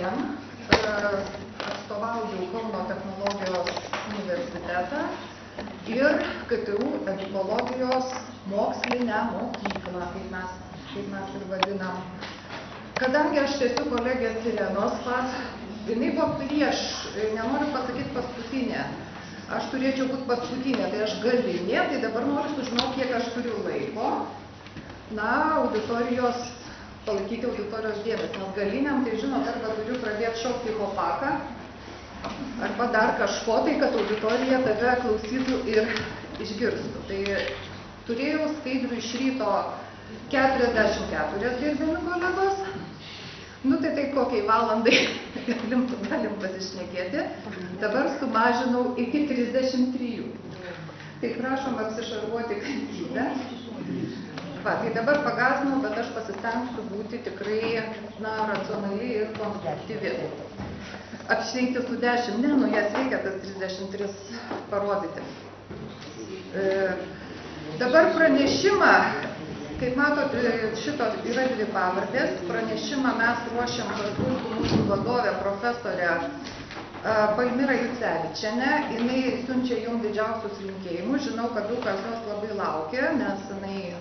visiems. Atstovauju Kauno technologijos universitetą ir KTU edukologijos mokslinę mokyklą, kaip mes ir vadinam. Kadangi aš tęsiu kolegės Irenos pas, jinai buvo prieš, nenoriu pasakyti paskutinė, aš turėčiau būti paskutinė, tai aš galinė, tai dabar noriu sužinoti, kiek aš turiu laiko. Na, palaikyti auditorijos dėmesį, nes galiniam, tai žinot, arba turiu pradėti šokti hopaką, arba dar kažko, tai kad auditorija tave klausytų ir išgirstų. Tai turėjau skaidrų iš ryto 44 gerbiami kolegos, nu tai kokiai valandai galim pasišnekėti, dabar sumažinau iki 33. Tai prašom apsišarvuoti kantrybę. Va, tai dabar pagąsdinau, bet aš pasistengsiu būti tikrai, racionali ir konstruktyvi. Apšveikti su 10, nu jas reikia tas 33 parodyti. Dabar pranešimą, kaip matot, šitos yra dvi pavardės, pranešimą mes ruošiam kartu su mūsų vadovė profesorė Palmira Jucevičienė, jinai siunčia jums didžiausius linkėjimus, žinau, kad daug kas jos labai laukia, nes jinai,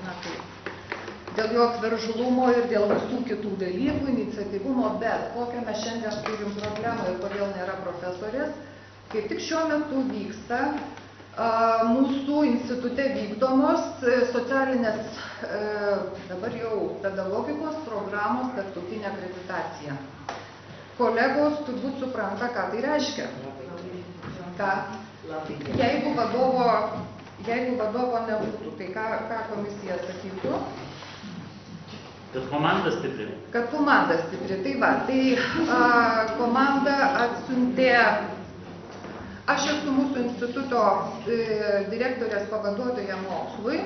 dėl jos veržlumo ir dėl visų kitų dalykų, iniciatyvumo, bet kokią mes šiandien turim problemą ir kodėl nėra profesorės, kaip tik šiuo metu vyksta mūsų institute vykdomos socialinės, dabar jau pedagogikos programos tarptautinė akreditacija. Kolegos turbūt supranta, ką tai reiškia. Jeigu vadovo nebūtų, tai ką komisija sakytų? Kad komanda stipri. Kad komanda stipri, tai va. Tai komanda atsiuntė, aš esu mūsų instituto direktorės pavaduotoja mokslui,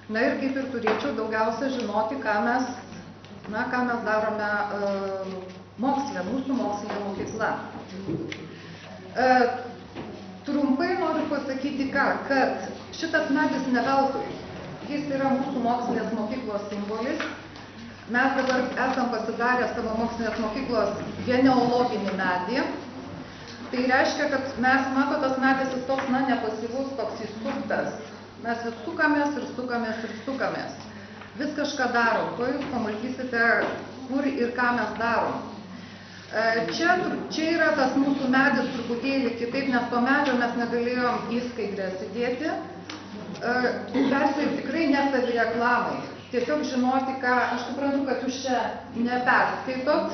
na ir kaip ir turėčiau daugiausia žinoti, ką mes darome moksle, mūsų mokslinė mokykla. Trumpai noriu pasakyti kad šitas medis ne veltui, jis yra mūsų mokslinės mokyklos simbolis. Mes dabar esam pasidarę savo mokslinės mokyklos genealoginį medį. Tai reiškia, kad mes, tas medis jis toks, nepasyvus, toks įsuktas. Mes vis sukamės. Vis kažką darom, to jūs pamatysite, kur ir ką mes darom. Čia yra tas mūsų medis truputėlį kitaip, nes to medžio mes negalėjom į skaidrės įdėti. Persiai tikrai nesavi reklamai. Tiesiog žinoti, ką, aš suprantu, kad jūs čia neperskaitot,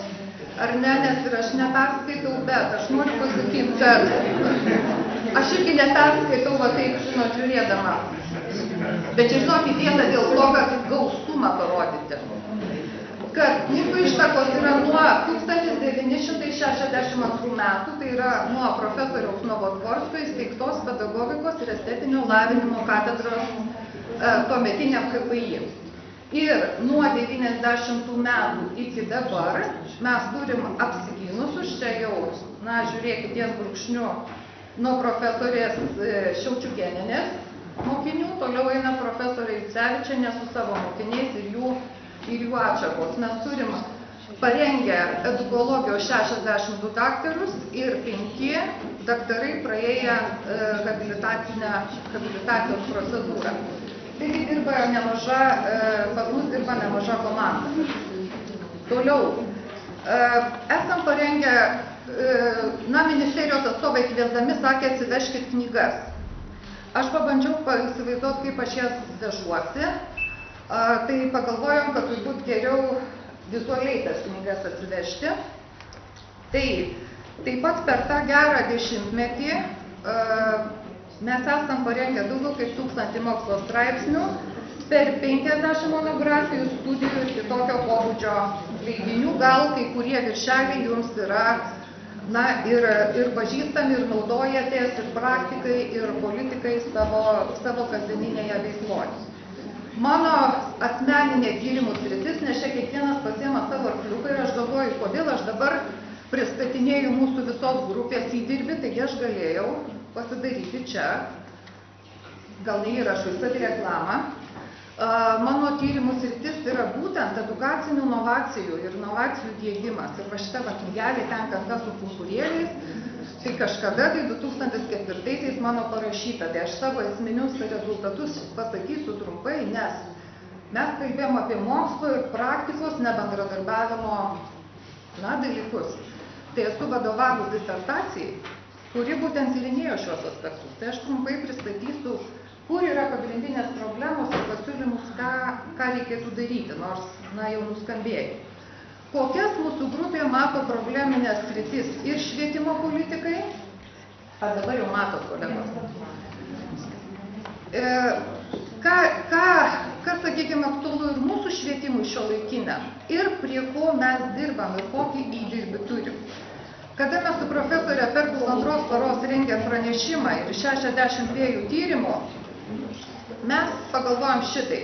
ar ne, nes ir aš neperskaitau, bet aš noriu pasakyti, kad aš irgi neperskaitau, va taip, žinot, žiūrėdama. Bet čia, žinot, įdėta dėl to, kad gaustumą parodyti. Kad mūsų ištakos yra nuo 1962 metų, tai yra nuo profesoriaus Novotvorskio įsteigtos pedagogikos ir estetinio lavinimo katedros tuometiniam KPI. Ir nuo 90 metų iki dabar mes turim apsigynusius, čia jau, žiūrėkit, ties brūkšniu, nuo profesorės Šiaučiukėnienės mokinių, toliau eina profesorė Jucevičienė su savo mokiniais ir jų atšakos. Mes turim parengę edukologijos 62 daktarus ir 5 daktarai praėję habilitacijos procedūrą. Taigi pas mus dirba nemaža komanda. Toliau, esam parengę, ministerijos atstovai kviesdami sakė, atsivežkit knygas. Aš pabandžiau įsivaizduoti, kaip aš jas vežuosi. Tai pagalvojom, kad turbūt geriau vizualiai tas knygas atsivežti. Tai taip pat per tą gerą dešimtmetį mes esam parengę daugiau kaip 1000 mokslo straipsnių, per 50 monografijų, studijų ir kitokio pobūdžio leidinių, gal kai kurie viršeliai jums yra ir pažįstami, ir naudojatės, ir praktikai, ir politikai savo kasdieninėje veikloje. Mano asmeninė tyrimų sritis, nes čia kiekvienas pasiema savo arkliuką ir aš galvoju, kodėl aš dabar pristatinėju mūsų visos grupės įdirbį, taigi aš galėjau pasidaryti čia, gal neįrašus, bet reklamą, Mano tyrimų sritis yra būtent edukacinių inovacijų ir inovacijų diegimas. Ir va šita knygelė ten kažkas su kultūrėliais, tai kažkada, tai 2004 mano parašyta, tai aš savo esminius rezultatus pasakysiu trumpai, nes mes kalbėjom apie mokslo ir praktikos nebendradarbiavimo dalykus. Tai esu vadovavus disertacijai, kuri būtent tyrinėjo šios aspektus. Tai aš trumpai pristatysiu, kur yra pagrindinės problemos ir pasiūlymus, ką reikėtų daryti, nors, jau nuskambėjo. Kokias mūsų grupė mato probleminės sritis ir švietimo politikai? Ar dabar jau matot, kolegos? Kas, sakykime, aktualu ir mūsų švietimui šiuolaikiniam ir prie ko mes dirbam ir kokį įdirbį turim. Kada mes su profesorė per pusantros paros rengėm pranešimą ir 62 tyrimų, mes pagalvojom šitai.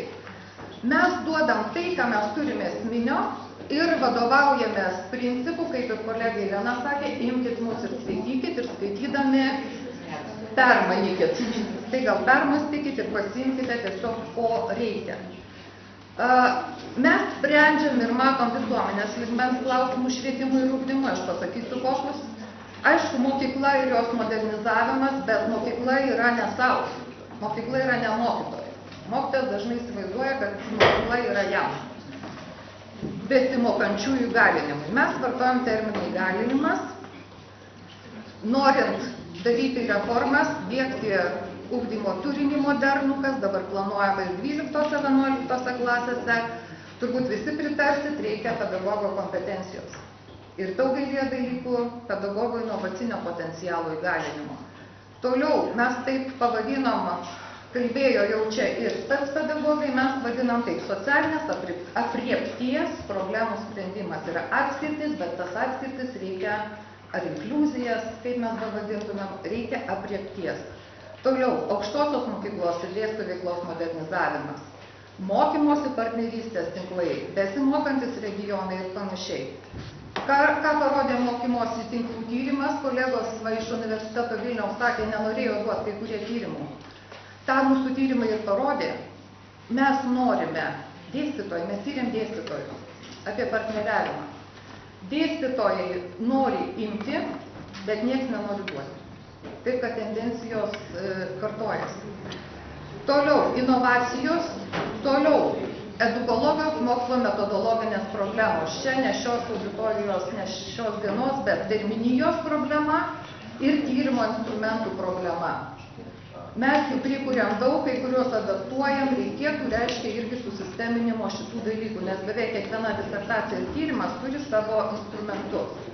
Mes duodam tai, ką mes turime esminio ir vadovaujamės principų, kaip ir kolegė Elena sakė, imkit mus ir skaitydami permanykit. Tai gal permastykit ir pasiimkite tiesiog, ko reikia. Mes sprendžiam ir matom visuomenės lygmens klausimų švietimui ir ugdymui, aš pasakysiu kokius. Aišku, mokykla ir jos modernizavimas, bet mokykla yra ne sau. Mokykla yra ne mokytojas. Mokytojas dažnai įsivaizduoja, kad mokykla yra jam. Besimokančiųjų įgalinimui. Mes vartojam terminą įgalinimas. Norint daryti reformas, diegti ugdymo turinį modernų, kas dabar planuojama ir 12-11 klasėse, turbūt visi pritarsit, reikia pedagogo kompetencijos. Ir daugelį dalykų pedagogo inovacinio potencialo įgalinimo. Toliau mes taip pavadinom, kalbėjo jau čia ir specpedagogai, mes vadinam taip socialinės apriepties problemų sprendimas. Yra atskirtis, bet tas atskirtis reikia, ar inkliuzijas, kaip mes pavadintumėm, reikia apriepties. Toliau, aukštosios mokyklos ir dėstytojų veiklos modernizavimas. Mokymosi partnerystės tinklai, besimokantis regionai ir panašiai. Ką parodė mokymosi tinklų tyrimas, kolegos iš universiteto Vilniaus sakė, nenorėjo duoti kai kurie tyrimų. Ta mūsų tyrimai ir parodė, mes norime dėstytojai, mes tyrėm dėstytojus apie partneriavimą. Dėstytojai nori imti, bet nieks nenori duoti. Taip, kad tendencijos kartojasi. Toliau inovacijos, toliau edukologijos mokslo metodologinės problemos. Čia ne šios auditorijos, ne šios dienos, bet terminijos problema ir tyrimo instrumentų problema. Mes jų prikuriam daug, kai kuriuos adaptuojam, reikėtų, reiškia, irgi susisteminimo šitų dalykų, nes beveik kiekviena disertacija ir tyrimas turi savo instrumentus.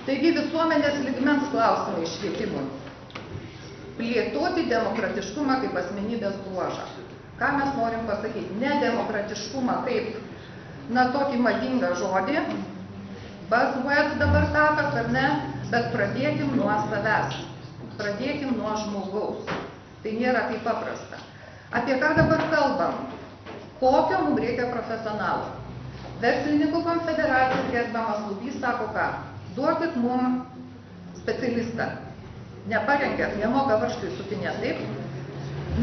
Taigi visuomenės lygmens klausimai švietimui. Plėtoti demokratiškumą kaip asmenybės bruožą. Ką mes norim pasakyti? Ne demokratiškumą kaip, tokį madingą žodį, buzzword dabar tapas, ar ne, bet pradėkim nuo savęs, pradėkim nuo žmogaus. Tai nėra taip paprasta. Apie ką dabar kalbam? Kokio mums reikia profesionalų? Verslininkų konfederacijos gerbiamas Lubys sako ką? Duokit mums specialistą. Neparengėt, nemoka varžtai sutinėt, taip?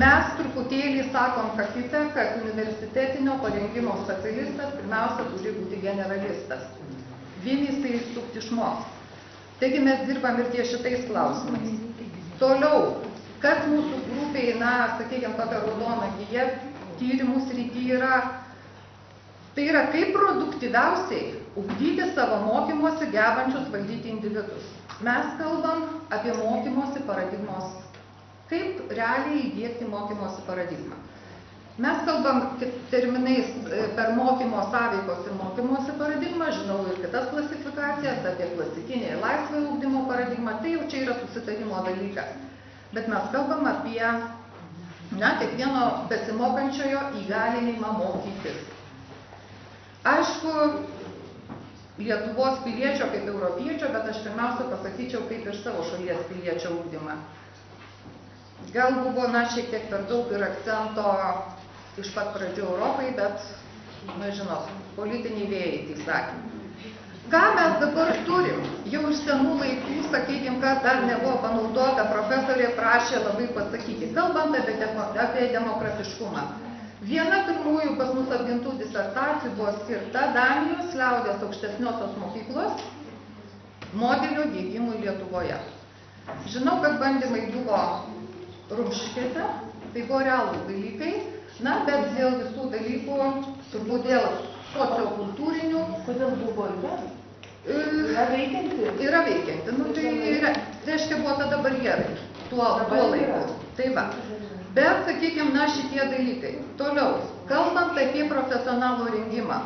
Mes truputėlį sakom, kad universitetinio parengimo specialistas pirmiausia turi būti generalistas. Vienis tai sukti išmoks. Taigi mes dirbam ir ties šitais klausimais. Toliau, kas mūsų grupiai, sakykime, tokia raudona gija tyrimų srity yra, tai yra kaip produktyviausiai ugdyti savo mokymosi gebančius valdyti individus. Mes kalbam apie mokymosi paradigmos, kaip realiai įdiegti mokymosi paradigmą. Mes kalbam terminais per mokymo sąveikos ir mokymosi paradigmą, žinau ir kitas klasifikacijas, apie klasikinę ir laisvąjį ugdymo paradigmą, tai jau čia yra susitarimo dalykas. Bet mes kalbam apie kiekvieno besimokančiojo įgalinimą mokytis. Aišku, Lietuvos piliečio kaip europiečio, bet aš pirmiausia pasakyčiau kaip ir savo šalies piliečio ugdymą. Gal buvo, šiek tiek per daug ir akcento iš pat pradžių Europai, bet, žinot, politiniai vėjai, tai sakė. Ką mes dabar turim? Jau iš senų laikų, sakykime, kad dar nebuvo panaudota, profesorė prašė labai pasakyti, kalbant apie demokratiškumą. Viena pirmųjų pas mus apgintų disertacijų buvo skirta Danijos liaudies aukštesniosios mokyklos modelio diegimui Lietuvoje. Žinau, kad bandymai buvo Rumšiškėse, tai buvo realūs dalykai, bet dėl visų dalykų, turbūt dėl sociokultūrinių. Kodėl buvo yra veikianti? Yra veikianti. Tai reiškia, buvo tada barjerai tuo laiku. Tai va. Bet, sakykime, šitie dalykai. Toliau, kalbant apie profesionalų rengimą,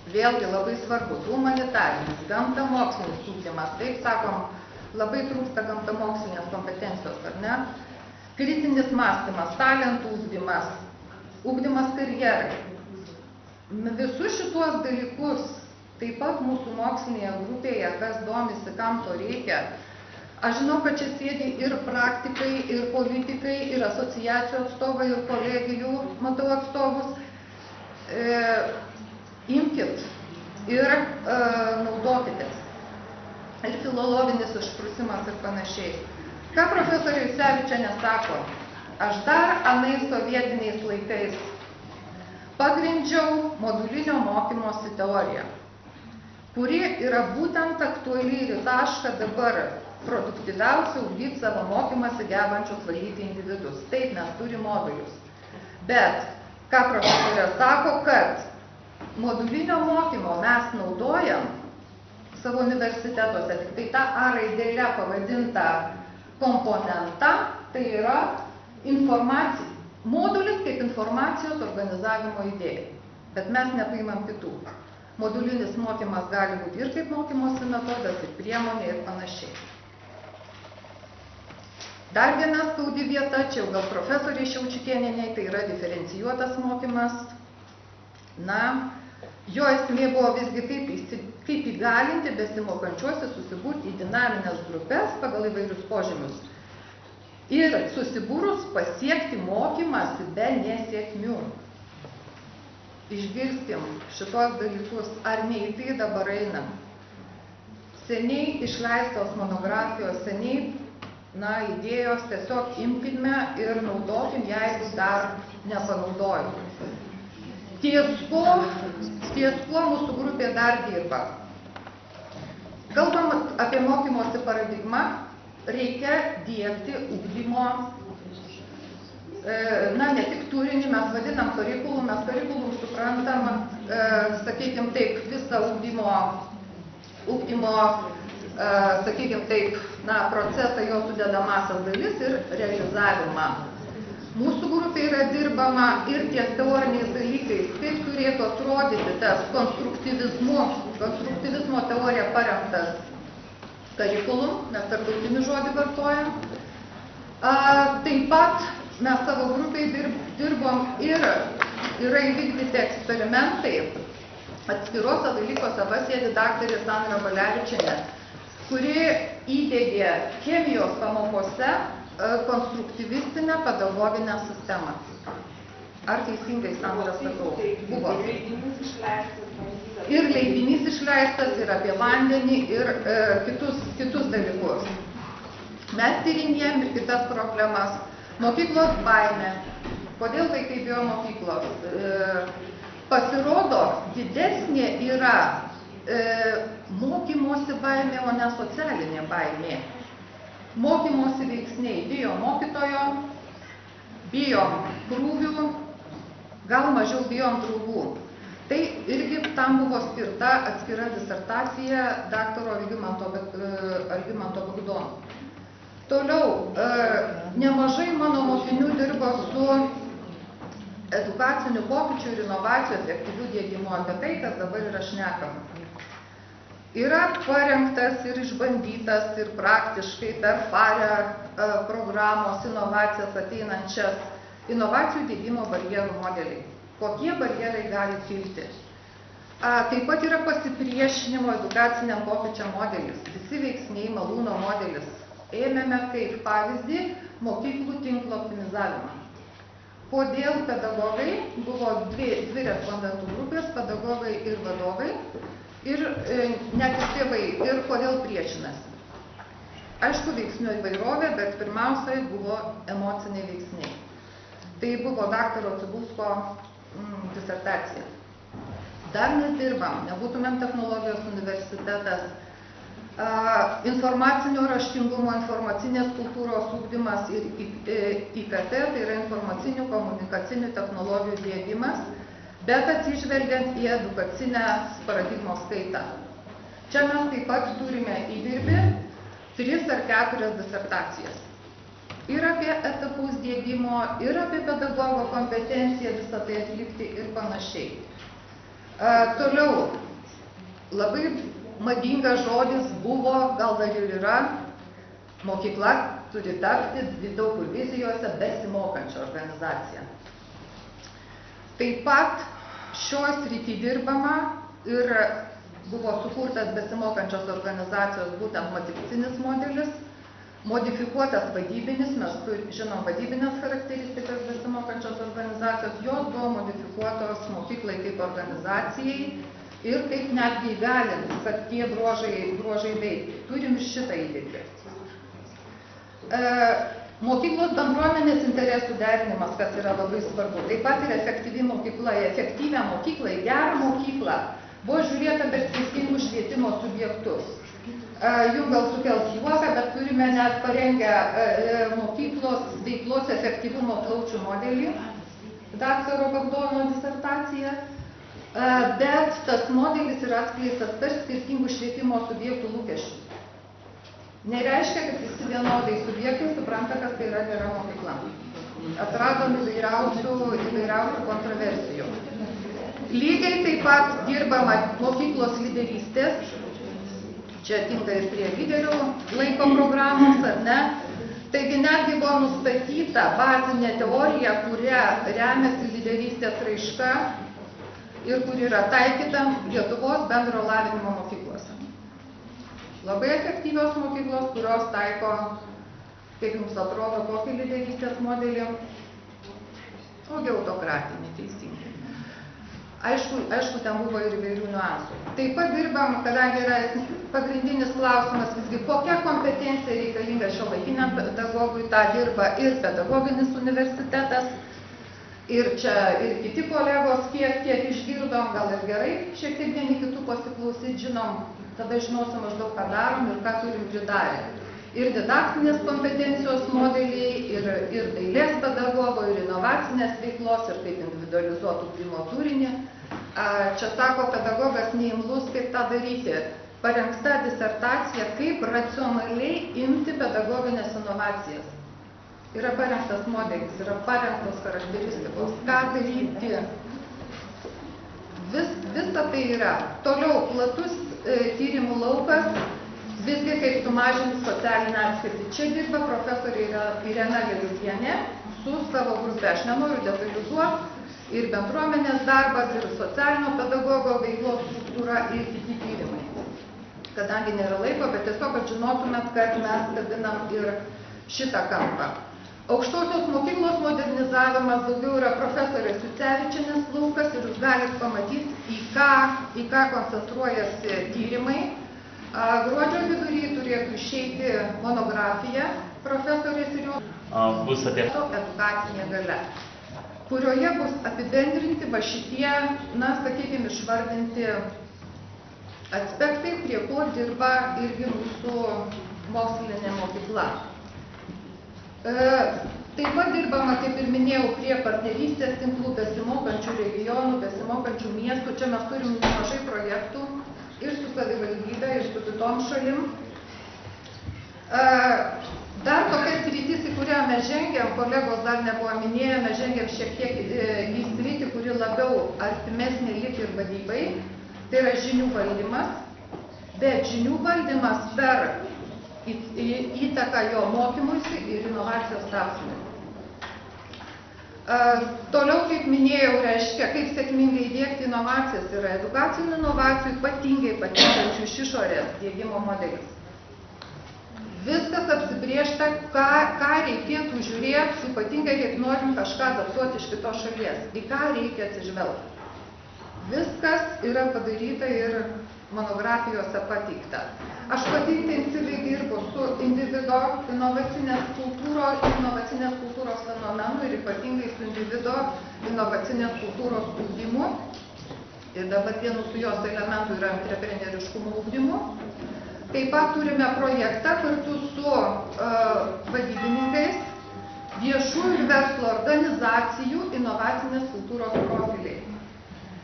vėlgi labai svarbus humanitarinis, gamtamokslinis ugdymas, taip sakom, labai trūksta gamtamokslinės kompetencijos, ar ne? Kritinis mąstymas, talentų ugdymas, ugdymas karjerai. Visus šituos dalykus, taip pat mūsų mokslinėje grupėje, kas domisi, kam to reikia. Aš žinau, kad čia sėdi ir praktikai, ir politikai, ir asociacijų atstovai, ir kolegijų, matau atstovus. Imkit ir naudokitės. Ir filologinis išprusimas ir panašiai. Ką profesorė Jucevičienė sako? Aš dar anais sovietiniais laikais pagrindžiau modulinio mokymosi teoriją, kuri yra būtent aktuali ir į tašką dabar produktyviausiai ugdyti savo mokymąsi gebančius valdyti individus. Taip, mes turime modulius. Bet, ką profesorė sako, kad modulinio mokymo mes naudojam savo universitetuose, tik tai tą A raidėle pavadintą komponentą, tai yra informacija. Modulis kaip informacijos organizavimo idėja. Bet mes nepaimam kitų. Modulinis mokymas gali būti ir kaip mokymosi metodas, ir priemonė, ir panašiai. Dar viena skaudi vieta, čia jau gal profesoriai Šiaučiukėnienei, tai yra diferencijuotas mokymas. Jo esmė buvo visgi kaip įgalinti besimokančiuosius susiburti į dinaminės grupės pagal įvairius požymius ir susibūrus pasiekti mokymąsi be nesėkmių. Išgirskim šitos dalykus, ar ne į tai dabar einam. Seniai išleistos monografijos, seniai idėjos tiesiog imkime ir naudokim, jeigu dar nepanaudojom. Ties kuo mūsų grupė dar dirba. Kalbam apie mokymosi paradigmą, reikia diegti ugdymo, ne tik turinį, mes vadinam kurikulum, mes kurikulum suprantam, sakykim taip, visą ugdymo, sakykim taip, procesą, jo sudedamasias dalis ir realizavimą. Mūsų grupė yra dirbama ir ties teoriniais dalykais, kaip turėtų atrodyti tas konstruktyvizmo teorija paremtas kurikulum, mes tarptautinį žodį vartojam. Taip pat mes savo grupėje dirbom ir yra įvykdyti eksperimentai. Atskiruose dalykuose pasėdi daktarė Sandra Balevičienė, kuri įdiegė chemijos pamokose konstruktyvistinę pedagoginę sistemą. Ar teisingai, Sandra, sakau? Buvo. Ir leidinys išleistas, ir apie vandenį, ir kitus dalykus. Mes tyrinėjom ir kitas problemas. Mokyklos baimė. Kodėl vaikai bijo mokyklos? Pasirodo, didesnė yra mokymosi baimė, o ne socialinė baimė. Mokymosi veiksniai, bijom mokytojo, bijom krūvių, gal mažiau bijom draugų. Tai irgi tam buvo skirta atskira disertacija daktaro Algimanto Bagdono. Toliau, nemažai mano mokinių dirbo su edukacinių pokyčių ir inovacijų efektyvių diegimu, apie tai, kas dabar yra šnekama. Yra parengtas ir išbandytas ir praktiškai per PARE programos inovacijas ateinančias inovacijų diegimo barjerų modeliai. Kokie barjerai gali kilti? Taip pat yra pasipriešinimo edukaciniam pokyčiam modelis. Visi veiksniai malūno modelis. Ėmėme kaip pavyzdį mokyklų tinklo optimizavimą. Kodėl pedagogai, buvo dvi respondentų grupės, pedagogai ir vadovai, ir net ir tėvai, ir kodėl priešinasi. Aišku, veiksnių įvairovė, bet pirmiausiai buvo emociniai veiksniai. Tai buvo daktaro Cibulsko disertacija. Dar mes dirbam, nebūtumėm technologijos universitetas, informacinio raštingumo, informacinės kultūros ugdymas ir IKT, tai yra informacinių komunikacinių technologijų diegimas, bet atsižvelgiant į edukacinę paradigmos kaitą. Čia mes taip pat turime įdirbį 3 ar 4 disertacijas. Ir apie etapus diegimo, ir apie pedagogo kompetenciją visą tai atlikti ir panašiai. Toliau, labai madingas žodis buvo, gal dar ir yra, mokykla turi tapti daug kur vizijose besimokančia organizacija. Taip pat šios srity dirbama ir buvo sukurtas besimokančios organizacijos būtent matricinis modelis, modifikuotas vadybinis, mes žinom vadybinės charakteristikas besimokančios organizacijos, jos buvo modifikuotos mokyklai kaip organizacijai ir kaip netgi įgalint, kad tie bruožai veikti. Turim ir šitą įdirbį. Mokyklos bendruomenės interesų derinimas, kas yra labai svarbu. Taip pat ir efektyvi mokykla, efektyvią mokyklą, į gerą mokyklą buvo žiūrėta per skirtingus švietimo subjektus. Jums gal sukels juoką, bet turime net parengę mokyklos veiklos efektyvumo plaučių modelį, daktaro Bagdono disertaciją, bet tas modelis yra atskleistas per skirtingų švietimo subjektų lūkesčių. Nereiškia, kad visi vienodai subjektai supranta, kas tai yra gera mokykla. Atradom įvairiausių kontroversijų. Lygiai taip pat dirbama mokyklos lyderystės. Čia tinka ir prie lyderių laiko programos, ar ne? Taigi netgi buvo nustatyta bazinė teorija, kuria remiasi lyderystės raiška ir kur yra taikyta Lietuvos bendro lavinimo mokyklose. Labai efektyvios mokyklos, kurios taiko, kaip jums atrodo, kokį lyderystės modelį, tokį autokratinį, teisingai. Aišku, ten buvo ir įvairių niuansų. Taip pat dirbam, kadangi yra pagrindinis klausimas, visgi kokia kompetencija reikalinga šiuolaikiniam pedagogui, tą dirba ir pedagoginis universitetas, ir čia ir kiti kolegos kiek išgirdom, gal ir gerai šiek tiek vieni kitų pasiklausyti, žinom, tada žinosim maždaug, ką darom ir ką turim pridarę. Ir didaktinės kompetencijos modeliai, ir dailės pedagogo, ir inovacinės veiklos, ir kaip individualizuotų ugdymo turinį. Čia sako pedagogas neimlus, kaip tą daryti. Parengta disertacija, kaip racionaliai imti pedagoginės inovacijas. Yra parengtas modelis, yra parengtos charakteristikos, ką daryti. Visa tai yra. Toliau platus tyrimų laukas, visgi kaip sumažinti socialinę atskirtį. Čia dirba profesorė Irena Veliukienė su savo grupe. Aš nenoriu detalizuoti, ir bendruomenės darbas, ir socialinio pedagogo veiklos struktūra, ir kiti tyrimai. Kadangi nėra laiko, bet tiesiog, kad žinotumėt, kad mes kabinam ir šitą kampą. Aukštosios mokyklos modernizavimas daugiau yra profesorės Jucevičienės laukas ir jūs galite pamatyti, į ką koncentruojasi tyrimai. Gruodžio vidury turėtų išeiti monografija profesorės ir jos edukacinė galia, kurioje bus apibendrinti va šitie, sakykime, išvardinti aspektai, prie ko dirba irgi mūsų mokslinė mokykla. Taip pat dirbama, kaip ir minėjau, prie partnerystės tinklų, besimokančių regionų, besimokančių miestų. Čia mes turim nemažai projektų ir su savivaldybė, ir su kitom šalim. Dar tokia sritis, į kurią mes žengiam, kolegos dar nebuvo minėję, mes žengiam šiek tiek į sritį, kuri labiau artimesnė lyg ir vadybai. Tai yra žinių valdymas, bet žinių valdymas per įtaką jo mokymuisi ir inovacijos tapsmui. Toliau, kaip minėjau, reiškia, kaip sėkmingai įdiegti inovacijas, yra edukacinių inovacijų, ypatingai patinkančių iš išorės diegimo modelis. Viskas apsibrėžta, ką reikėtų žiūrėti, ypatingai, kaip norim kažką adaptuoti iš kitos šalies, į ką reikia atsižvelgti. Viskas yra padaryta ir monografijose pateikta. Aš pati intensyviai dirbu su individo inovacinės kultūros fenomenu ir ypatingai su individo inovacinės kultūros ugdymu. Ir dabar vienu su jos elementų yra antrepreneriškumo ugdymu. Taip pat turime projektą kartu su vadybininkais viešųjų ir verslo organizacijų inovacinės kultūros profiliai.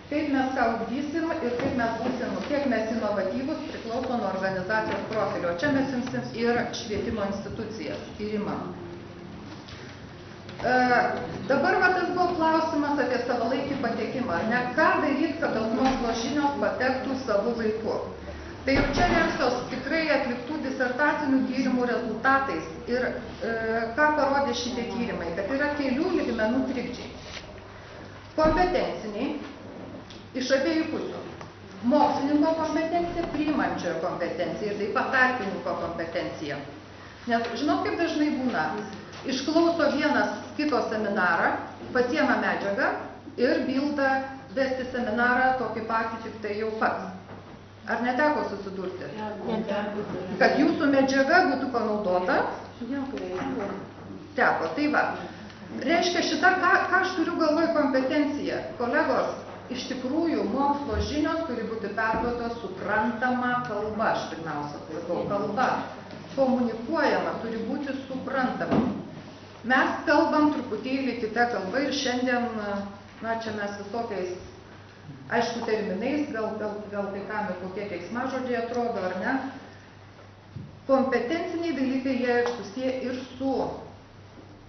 Kaip mes ką ugdysim ir kaip mes būsim, kiek mes inovatyvus, priklauso nuo organizacijos profilio. Čia mes imsim ir švietimo institucijas tyrimam. Dabar tas buvo klausimas apie savalaikį patekimą. Ne ką daryti, kad mokslo žinios patektų savo laiku. Tai jau čia remsiuos tikrai atliktų disertacinių tyrimų rezultatais. Ir ką parodė šitie tyrimai, kad yra kelių lygmenų trikdžiai. Kompetenciniai. Iš abiejų pusių. Mokslininko kompetencija, priimančiojo kompetencija ir taip pat tarpininko kompetencija. Nes žinau, kaip dažnai būna, išklauso vienas kito seminarą, pasiema medžiagą ir bilda vesti seminarą tokį patį, tik tai jau pats. Ar neteko susidurti? Kad jūsų medžiaga būtų panaudota? Teko, tai va. Reiškia šitą, ką aš turiu galvoj kompetenciją, kolegos, iš tikrųjų, mokslo žinios turi būti perduotos suprantama kalba, aš pirmiausia sakau, kalba. Komunikuojama turi būti suprantama. Mes kalbam truputėlį kitą kalbą ir šiandien, čia mes visokiais, aišku, terminais, gal kai kam ir kokie keiksmažodžiai atrodo, ar ne. Kompetenciniai dalykai jie susiję ir su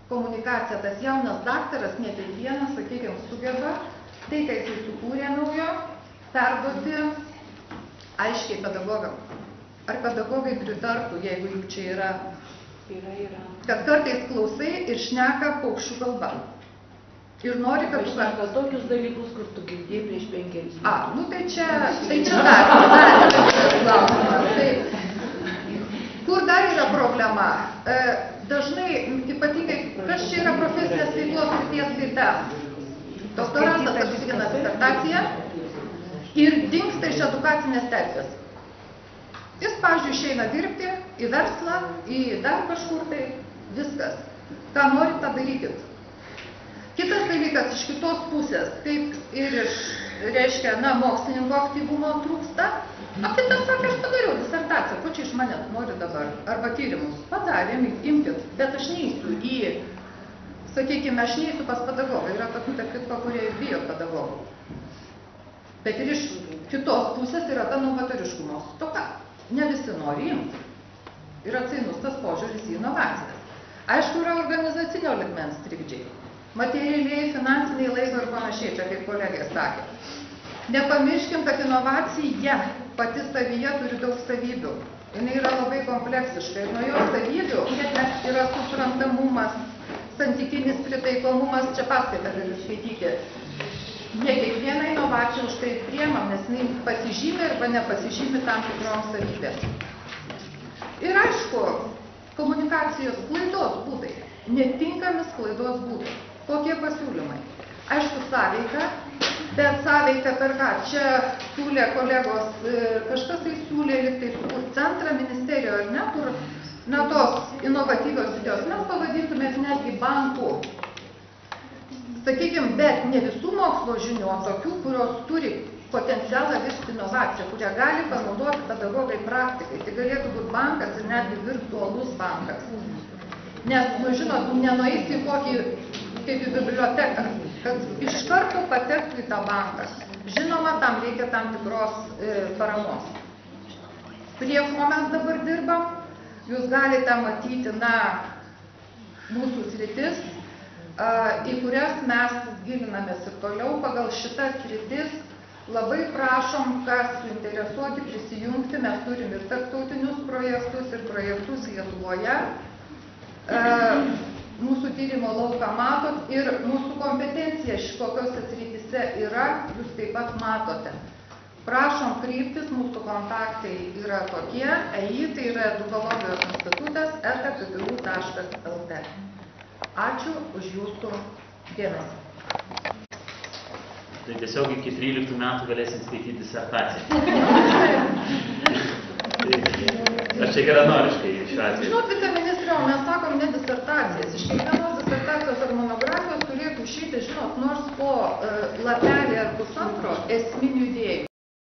komunikacija. Tas jaunas daktaras, ne kiekvienas, sakykime, sugeba tai, kai jis sukūrė naujo, perduoti aiškiai pedagogam. Ar pedagogai pritartų, jeigu juk čia yra, kad kartais klausai ir šneka paukščių kalba. Ir nori, kad tu... Šneka tokius dalykus, kur tu girdėjai prieš 5 metus. Nu tai čia dar klausimas. Kur dar yra problema? Dažnai, ypatingai, kas čia yra profesinės veiklos srities kaita? Doktorantas apsigina disertaciją ir dingsta iš edukacinės teisės. Jis, pavyzdžiui, išeina dirbti į verslą, į dar kažkur tai, viskas. Ką norit, tą darykit. Kitas dalykas, iš kitos pusės, kaip ir iš, reiškia, mokslininko aktyvumo trūksta, kitas sakė, aš padariau disertaciją, ko čia iš manęs nori dabar, arba tyrimus. Padarėm, imkit, bet aš neįsiu į... Sakykime, aš neįsiu pas pedagogą, yra tokių, kurie bijo pedagogų. Bet ir iš kitos pusės yra ta novatoriškumo stoka. Ne visi nori imti. Ir atsainus tas požiūris į inovacijas. Aišku, yra organizacinio lygmens trikdžiai. Materialiai, finansiniai, laiko ir panašiai, čia kaip kolegė sakė. Nepamirškim, kad inovacija pati savyje turi daug savybių. Jis yra labai kompleksiška ir nuo jos savybių yra suprantamumas, santykinis pritaikomumas, čia paskaitą galiu skaityti. Ne kiekvieną inovaciją už tai priemam, nes jinai pasižymi arba nepasižymi tam tikrom savybės. Ir aišku, komunikacijos klaidos būdai, netinkami klaidos būdai. Kokie pasiūlymai? Aišku, sąveika, bet sąveika per ką? Čia siūlė kolegos, kažkas tai siūlė liktai sukurti centrą ministerijoje, ar ne, kur tos inovatyvios idėjos mes pavadintumėt netgi bankų. Sakykime, bet ne visų mokslo žinių, o tokių, kurios turi potencialą virsti inovaciją, kurią gali panaudoti pedagogai praktikai. Tai galėtų būti bankas ir netgi virtualus bankas. Nes, žinot, nenueisi į kokį, kaip į biblioteką, kad iš karto patektų į tą banką. Žinoma, tam reikia tam tikros paramos. Prie ko mes dabar dirbam? Jūs galite matyti, mūsų sritis, į kurias mes gilinamės ir toliau. Pagal šitas sritis labai prašom, kas suinteresuoti prisijungti. Mes turim ir tarptautinius projektus, ir projektus Lietuvoje. Mūsų tyrimo lauką matot ir mūsų kompetencija kokiose srityse yra, jūs taip pat matote. Prašom kreiptis, mūsų kontaktai yra tokie, EI, tai yra Edukologijos institutas, eta.ktu.lt. Ačiū už jūsų dėmesį. Tai tiesiog iki 13 metų galėsim skaityti disertaciją. Aš čia geranoriškai šiuo atveju. Žinot, viceministrė, o mes sakom ne disertacijas. Iš kiekvienos disertacijos ar monografijos turėtų išeiti, žinot, nors po lapelį ar pusantro esminių idėjų.